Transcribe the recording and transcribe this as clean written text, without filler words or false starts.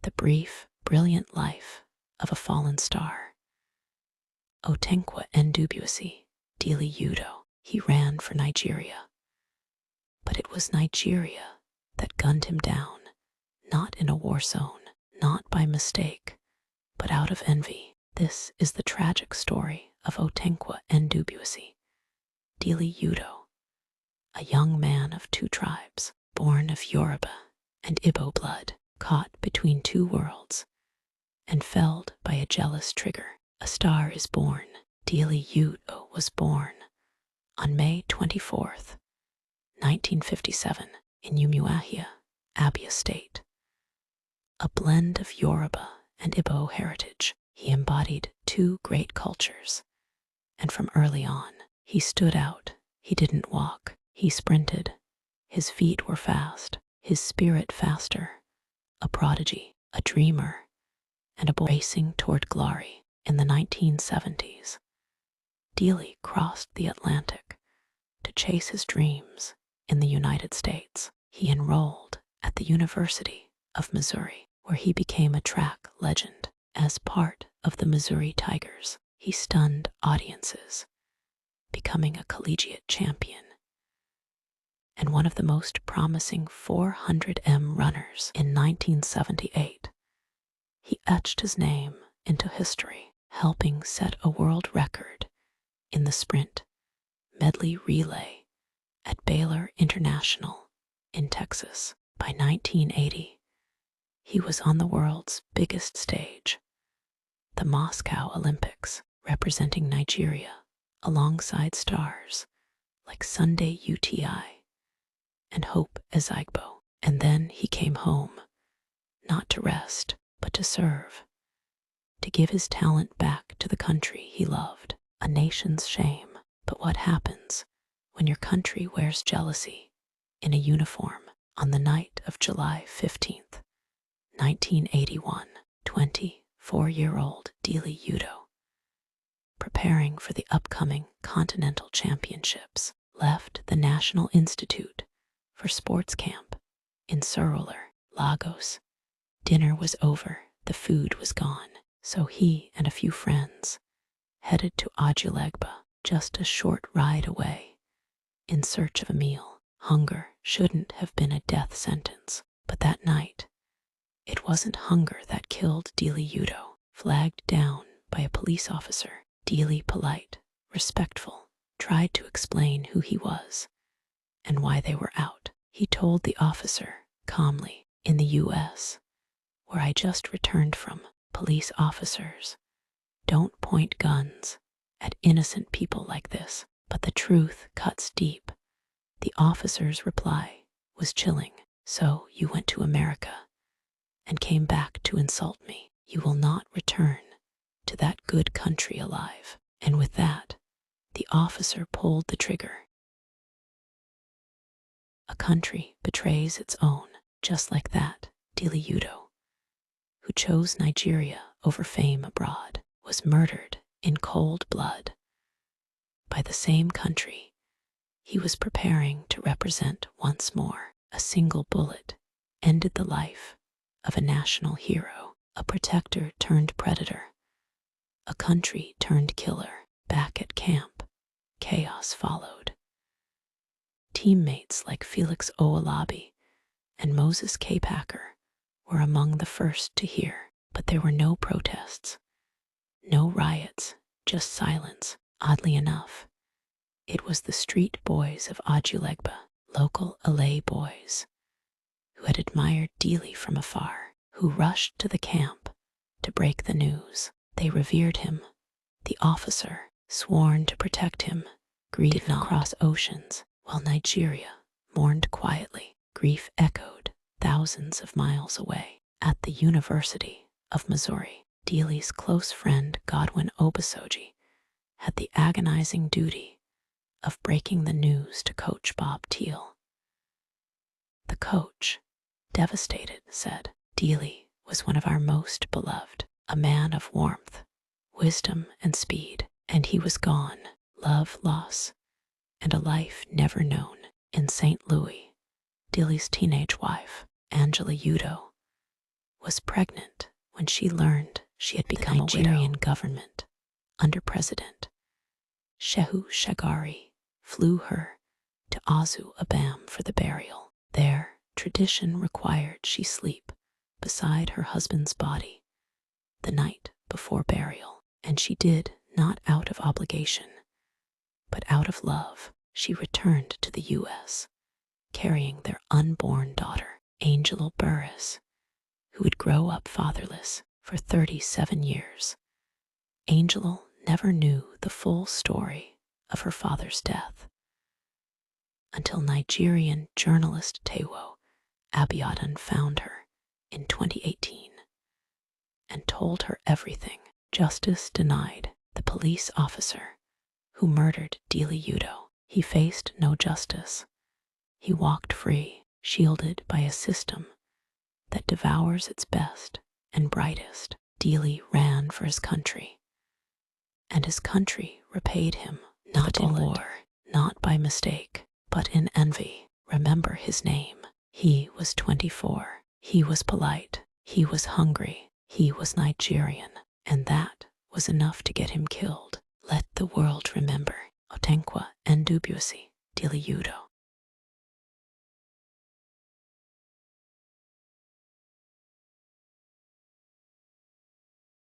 the brief, brilliant life of a fallen star. Otenkwa Ndubuisi Dele Udoh. He ran for Nigeria. But it was Nigeria that gunned him down, not in a war zone, not by mistake, but out of envy. This is the tragic story of Otenkwa Ndubuisi Dele Udoh, a young man of two tribes, born of Yoruba and Igbo blood, caught between two worlds, and felled by a jealous trigger. A star is born. Dele Udoh was born on May 24th, 1957, in Umuahia, Abia State. A blend of Yoruba and Igbo heritage, he embodied two great cultures, and from early on, he stood out. He didn't walk, he sprinted. His feet were fast, his spirit faster. A prodigy, a dreamer, and a boy racing toward glory. In the 1970s, Dele crossed the Atlantic to chase his dreams in the United States. He enrolled at the University of Missouri, where he became a track legend. As part of the Missouri Tigers, he stunned audiences, becoming a collegiate champion and one of the most promising 400m runners. In 1978, he etched his name into history, helping set a world record in the sprint medley relay at Baylor International in Texas. By 1980, he was on the world's biggest stage, the Moscow Olympics, representing Nigeria alongside stars like Sunday UTI and Hope Ezigbo. And then he came home, not to rest, but to serve, to give his talent back to the country he loved. A nation's shame. But what happens when your country wears jealousy in a uniform? On the night of July 15th, 1981, 24-year-old Dele Udoh, preparing for the upcoming Continental Championships, left the National Institute for Sports Camp in Surulere, Lagos. Dinner was over, the food was gone, so he and a few friends headed to Ajulegba, just a short ride away, in search of a meal. Hunger shouldn't have been a death sentence, but that night, it wasn't hunger that killed Dele Udoh. Flagged down by a police officer, Dele, polite, respectful, tried to explain who he was and why they were out. He told the officer calmly, "In the US, where I just returned from, police officers don't point guns at innocent people like this." But the truth cuts deep. The officer's reply was chilling. "So you went to America and came back to insult me. You will not return to that good country alive." And with that, the officer pulled the trigger. A country betrays its own, just like that. Dele Udoh, who chose Nigeria over fame abroad, was murdered in cold blood by the same country he was preparing to represent once more. A single bullet ended the life of a national hero, a protector turned predator, a country turned killer. Back at camp, chaos followed. Teammates like Felix Owolabi and Moses K. Packer were among the first to hear, but there were no protests, no riots, just silence. Oddly enough, it was the street boys of Ajulegba, local LA boys, who had admired Dele from afar, who rushed to the camp to break the news. They revered him. The officer, sworn to protect him, did not cross oceans, while Nigeria mourned quietly. Grief echoed thousands of miles away. At the University of Missouri, Dele's close friend Godwin Obasoji had the agonizing duty of breaking the news to Coach Bob Teal. The coach, devastated, said, "Dele was one of our most beloved, a man of warmth, wisdom, and speed, and he was gone. Love, loss, and a life never known." In St. Louis, Dele's teenage wife, Angela Udoh, was pregnant when she learned she had become a widow. The Nigerian government, under President Shehu Shagari, flew her to Azu Abam for the burial. There, tradition required she sleep beside her husband's body the night before burial, and she did, not out of obligation, but out of love. She returned to the U.S., carrying their unborn daughter, Angela Burris, who would grow up fatherless for 37 years. Angela never knew the full story of her father's death until Nigerian journalist Taiwo Abiodun found her in 2018 and told her everything. Justice denied the police officer who murdered Dele Udoh. He faced no justice. He walked free, shielded by a system that devours its best and brightest. Dele ran for his country, and his country repaid him, not in war, not by mistake, but in envy. Remember his name. He was 24. He was polite. He was hungry. He was Nigerian, and that was enough to get him killed. Let the world remember Otenkwa Ndubuisi Dele Udoh.